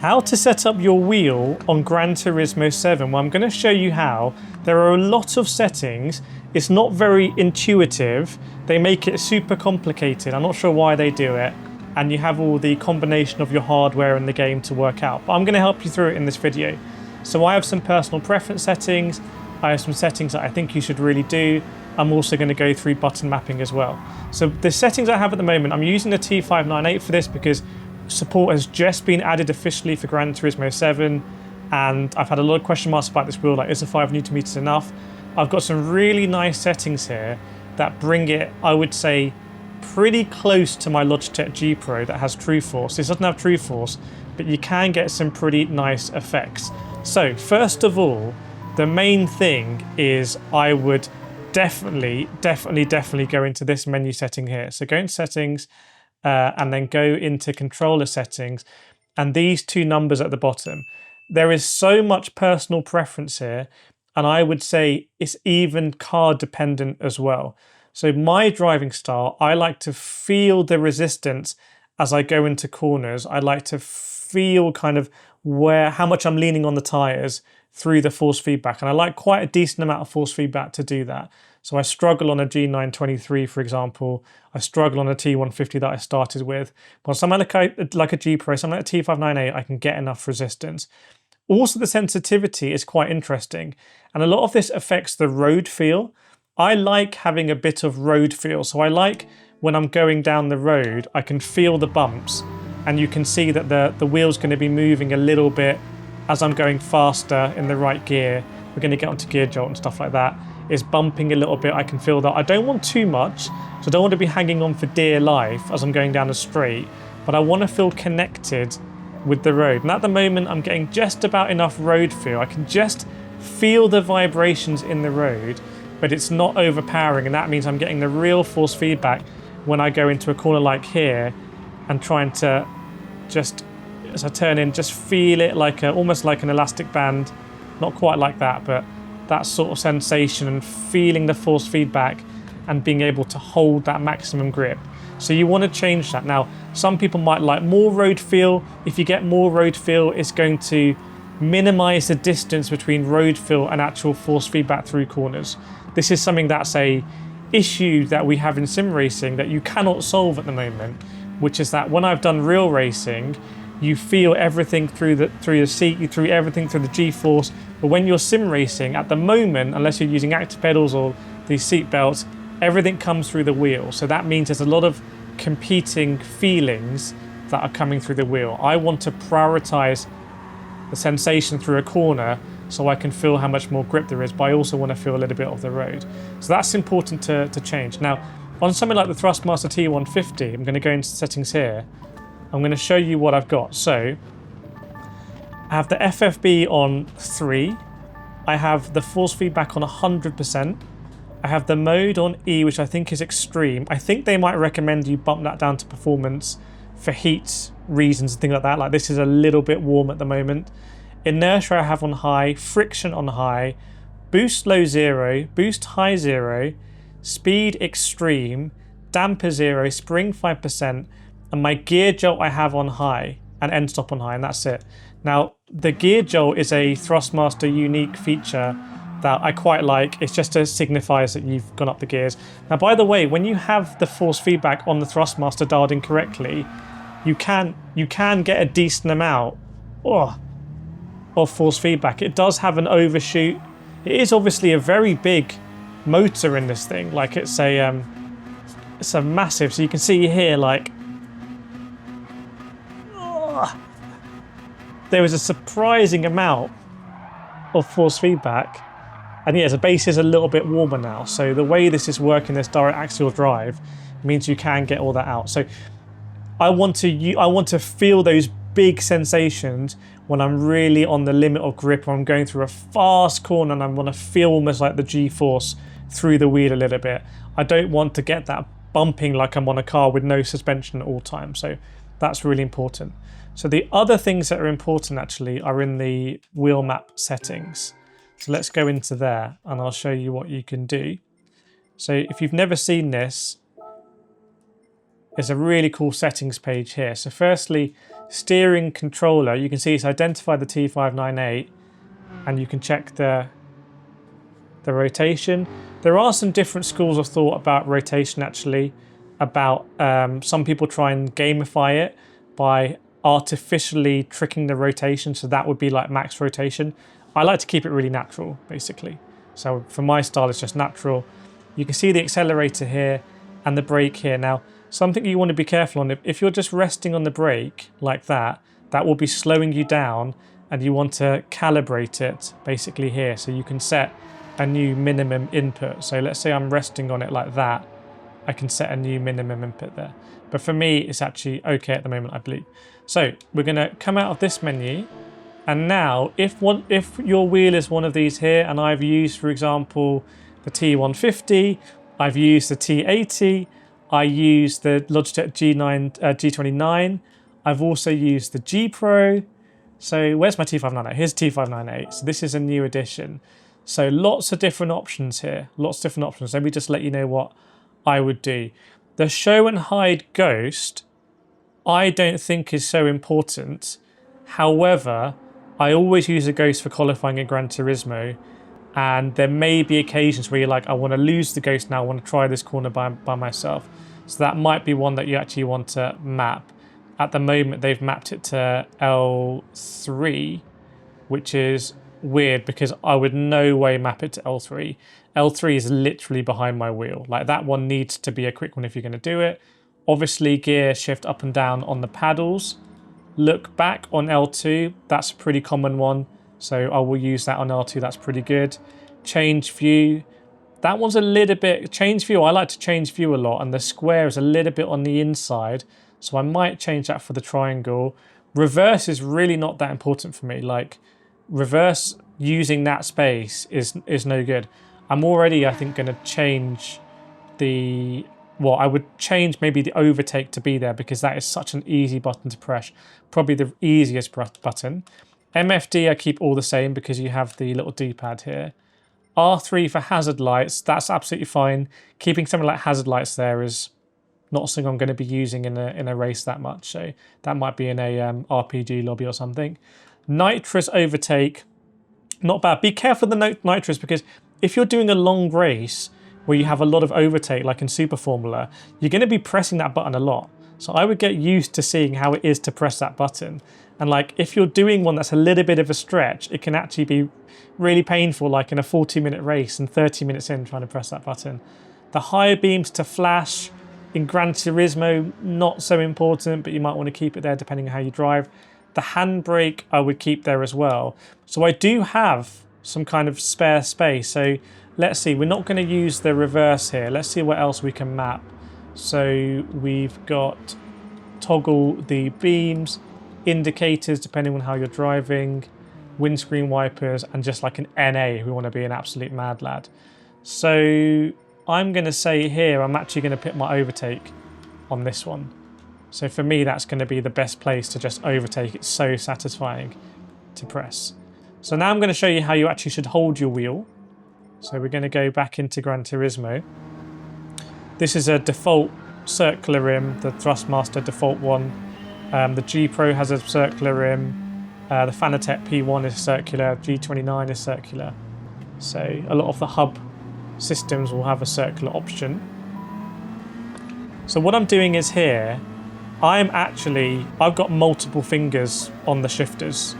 How to set up your wheel on Gran Turismo 7. Well, I'm going to show you how. There are a lot of settings. It's not very intuitive. They make it super complicated. I'm not sure why they do it. And you have all the combination of your hardware and the game to work out. But I'm going to help you through it in this video. So I have some personal preference settings. I have some settings that I think you should really do. I'm also going to go through button mapping as well. So the settings I have at the moment, I'm using the T598 for this because support has just been added officially for Gran Turismo 7, and I've had a lot of question marks about this wheel, like is the 5 Newton meters enough? I've got some really nice settings here that bring it, I would say, pretty close to my Logitech G Pro that has True Force. This doesn't have True Force, but you can get some pretty nice effects. So first of all, the main thing is I would definitely go into this menu setting here. So go into settings, and then go into controller settings, and these two numbers at the bottom. There is so much personal preference here, and I would say it's even car dependent as well. So my driving style, I like to feel the resistance as I go into corners. I like to feel kind of how much I'm leaning on the tires through the force feedback, and I like quite a decent amount of force feedback to do that. So I struggle on a G923, for example. I struggle on a T150 that I started with. But something like a G Pro, something like a T598, I can get enough resistance. Also, the sensitivity is quite interesting, and a lot of this affects the road feel. I like having a bit of road feel, so I like when I'm going down the road, I can feel the bumps, and you can see that the wheel's going to be moving a little bit as I'm going faster in the right gear. We're going to get onto gear jolt and stuff like that. It's bumping a little bit. I can feel that. I don't want too much, so I don't want to be hanging on for dear life as I'm going down the straight, but I want to feel connected with the road. And at the moment, I'm getting just about enough road feel. I can just feel the vibrations in the road, but it's not overpowering, and that means I'm getting the real force feedback when I go into a corner like here and trying to just, as I turn in, just feel it like almost like an elastic band. Not quite like that, but that sort of sensation and feeling the force feedback and being able to hold that maximum grip. So you want to change that. Now, some people might like more road feel. If you get more road feel, it's going to minimize the distance between road feel and actual force feedback through corners. This is something that's a issue that we have in sim racing that you cannot solve at the moment, which is that when I've done real racing, you feel everything through the seat, you feel everything through the G-force. But when you're sim racing, at the moment, unless you're using active pedals or these seat belts, everything comes through the wheel. So that means there's a lot of competing feelings that are coming through the wheel. I want to prioritize the sensation through a corner so I can feel how much more grip there is, but I also want to feel a little bit of the road. So that's important to change. Now, on something like the Thrustmaster T150, I'm going to go into settings here. I'm going to show you what I've got. So I have the FFB on 3. I have the force feedback on 100%. I have the mode on E, which I think is extreme. I think they might recommend you bump that down to performance for heat reasons and things like that. Like this is a little bit warm at the moment. Inertia I have on high, friction on high, boost low 0, boost high 0, speed extreme, damper 0, spring 5%, and my gear jolt I have on high and end stop on high, and that's it. Now, the gear jolt is a Thrustmaster unique feature that I quite like. It's just signifies that you've gone up the gears. Now, by the way, when you have the force feedback on the Thrustmaster dialed in correctly, you can get a decent amount of force feedback. It does have an overshoot. It is obviously a very big motor in this thing. Like it's a massive. So you can see here, like there is a surprising amount of force feedback. And yeah, the base is a little bit warmer now. So the way this is working, this direct axial drive, means you can get all that out. So I want to feel those big sensations when I'm really on the limit of grip, or I'm going through a fast corner and I want to feel almost like the G-force through the wheel a little bit. I don't want to get that bumping like I'm on a car with no suspension at all times. So that's really important. So the other things that are important actually are in the wheel map settings. So let's go into there and I'll show you what you can do. So if you've never seen this, there's a really cool settings page here. So firstly, steering controller, you can see it's identified the T598, and you can check the rotation. There are some different schools of thought about rotation actually, about some people try and gamify it by artificially tricking the rotation, so that would be like max rotation. I like to keep it really natural basically. So for my style it's just natural. You can see the accelerator here and the brake here. Now something you want to be careful on, if you're just resting on the brake like that, that will be slowing you down, and you want to calibrate it basically here. So you can set a new minimum input. So let's say I'm resting on it like that, I can set a new minimum input there. But for me, it's actually okay at the moment, I believe. So we're going to come out of this menu. And now if your wheel is one of these here, and I've used, for example, the T150, I've used the T80, I used the Logitech G29, I've also used the G Pro. So where's my T598? Here's T598. So this is a new edition. So lots of different options here, lots of different options. Let me just let you know what I would do. The show and hide ghost, I don't think is so important. However, I always use a ghost for qualifying in Gran Turismo, and there may be occasions where you're like, I want to lose the ghost now, I want to try this corner by myself. So that might be one that you actually want to map. At the moment, they've mapped it to L3, which is weird because I would no way map it to L3. L3 is literally behind my wheel. Like, that one needs to be a quick one if you're going to do it. Obviously, gear shift up and down on the paddles. Look back on L2, that's a pretty common one. So I will use that on L2, that's pretty good. Change view, that one's a little bit, change view, I like to change view a lot, and the square is a little bit on the inside. So I might change that for the triangle. Reverse is really not that important for me. Like, reverse using that space is no good. I'm already, I think, going to change the, well, I would change maybe the overtake to be there because that is such an easy button to press. Probably the easiest button. MFD I keep all the same because you have the little D-pad here. R3 for hazard lights, that's absolutely fine. Keeping something like hazard lights there is not something I'm going to be using in a race that much. So that might be in a RPG lobby or something. Nitrous overtake, not bad. Be careful of the nitrous because if you're doing a long race where you have a lot of overtake, like in Super Formula, you're going to be pressing that button a lot. So I would get used to seeing how it is to press that button. And like, if you're doing one that's a little bit of a stretch, it can actually be really painful, like in a 40-minute race and 30 minutes in trying to press that button. The higher beams to flash in Gran Turismo, not so important, but you might want to keep it there depending on how you drive. The handbrake I would keep there as well. So I do have some kind of spare space. So let's see, we're not going to use the reverse here. Let's see what else we can map. So we've got toggle the beams, indicators depending on how you're driving, windscreen wipers, and just like an NA if we want to be an absolute mad lad. So I'm going to say here, I'm actually going to put my overtake on this one. So for me, that's going to be the best place to just overtake. It's so satisfying to press. So now I'm going to show you how you actually should hold your wheel. So we're going to go back into Gran Turismo. This is a default circular rim, the Thrustmaster default one. The G Pro has a circular rim. The Fanatec P1 is circular. G29 is circular. So a lot of the hub systems will have a circular option. So what I'm doing is here, I've got multiple fingers on the shifters.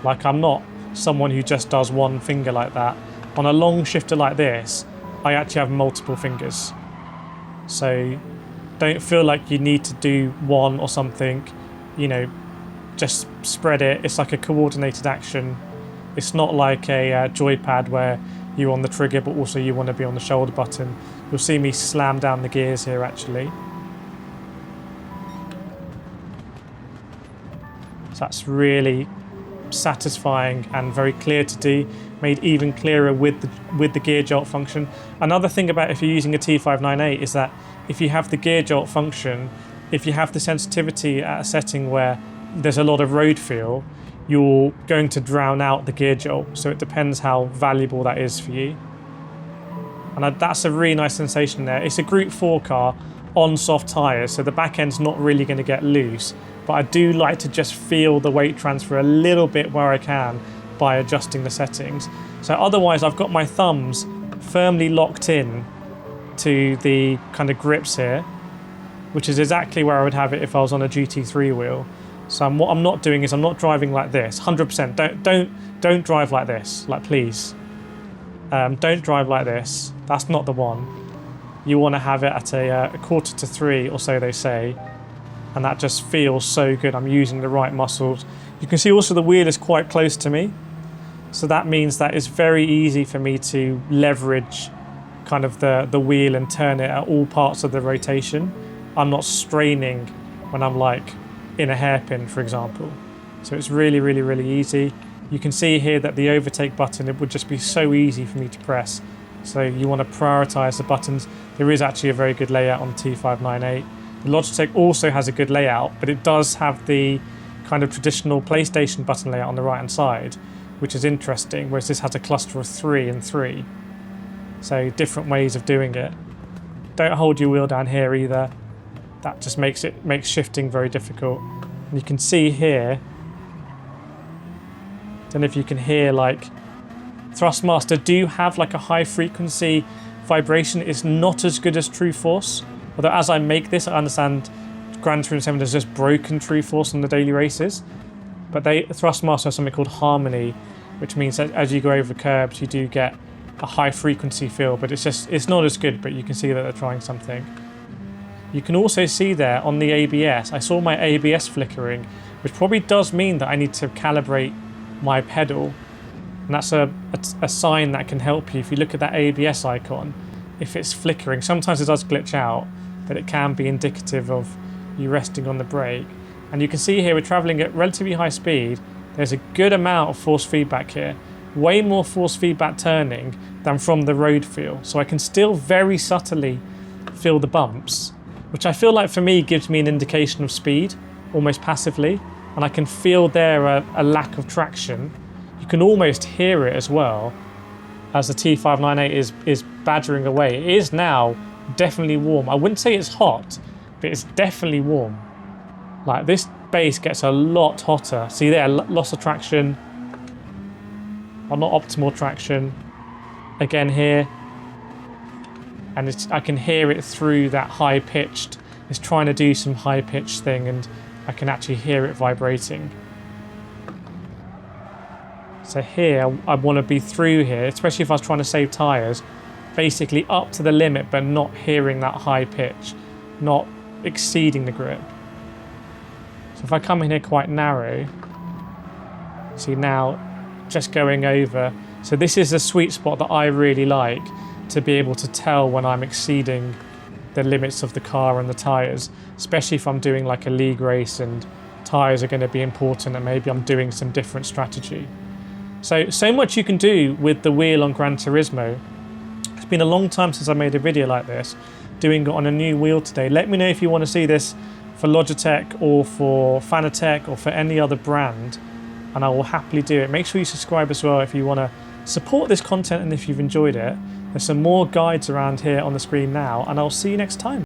Like, I'm not someone who just does one finger like that. On a long shifter like this, I actually have multiple fingers. So don't feel like you need to do one or something, you know, just spread it. It's like a coordinated action. It's not like a joypad where you're on the trigger but also you want to be on the shoulder button. You'll see me slam down the gears here actually. So that's really satisfying and very clear to do, made even clearer with the gear jolt function. Another thing about if you're using a T598 is that if you have the gear jolt function, if you have the sensitivity at a setting where there's a lot of road feel, you're going to drown out the gear jolt. So it depends how valuable that is for you. And that's a really nice sensation there. It's a Group 4 car. on soft tyres, so the back end's not really going to get loose, but I do like to just feel the weight transfer a little bit where I can by adjusting the settings. So otherwise I've got my thumbs firmly locked in to the kind of grips here, which is exactly where I would have it if I was on a GT3 wheel. So what I'm not doing is I'm not driving like this. 100%. Don't drive like this. Like, please. Don't drive like this. That's not the one. You want to have it at a 2:45 or so, they say, and that just feels so good. I'm using the right muscles. You can see also the wheel is quite close to me, so that means that it's very easy for me to leverage kind of the wheel and turn it at all parts of the rotation. I'm not straining when I'm like in a hairpin, for example. So it's really, really, really easy. You can see here that the overtake button, it would just be so easy for me to press. So you want to prioritize the buttons. There is actually a very good layout on the T598. The Logitech also has a good layout, but it does have the kind of traditional PlayStation button layout on the right hand side, which is interesting, whereas this has a cluster of 3 and 3. So different ways of doing it. Don't hold your wheel down here either. That just makes shifting very difficult. And you can see here, don't know if you can hear, like, Thrustmaster do have like a high frequency vibration. It's not as good as True Force. Although as I make this, I understand Gran Turismo 7 has just broken True Force on the daily races. But Thrustmaster has something called Harmony, which means that as you go over curbs, you do get a high frequency feel, but it's not as good, but you can see that they're trying something. You can also see there on the ABS, I saw my ABS flickering, which probably does mean that I need to calibrate my pedal. And that's a sign that can help you. If you look at that ABS icon, if it's flickering, sometimes it does glitch out, but it can be indicative of you resting on the brake. And you can see here we're traveling at relatively high speed. There's a good amount of force feedback here. Way more force feedback turning than from the road feel. So I can still very subtly feel the bumps, which I feel like for me gives me an indication of speed, almost passively. And I can feel there a lack of traction. You can almost hear it as well as the T598 is badgering away. It is now definitely warm. I wouldn't say it's hot, but it's definitely warm. Like, this base gets a lot hotter. See there, loss of traction. Or not optimal traction. Again here. And I can hear it through that high pitched. It's trying to do some high pitched thing, and I can actually hear it vibrating. So here, I want to be through here, especially if I was trying to save tyres, basically up to the limit, but not hearing that high pitch, not exceeding the grip. So if I come in here quite narrow, see now, just going over. So this is the sweet spot that I really like, to be able to tell when I'm exceeding the limits of the car and the tyres, especially if I'm doing like a league race and tyres are going to be important and maybe I'm doing some different strategy. So much you can do with the wheel on Gran Turismo. It's been a long time since I made a video like this, doing it on a new wheel today. Let me know if you want to see this for Logitech or for Fanatec or for any other brand, and I will happily do it. Make sure you subscribe as well if you want to support this content and if you've enjoyed it. There's some more guides around here on the screen now, and I'll see you next time.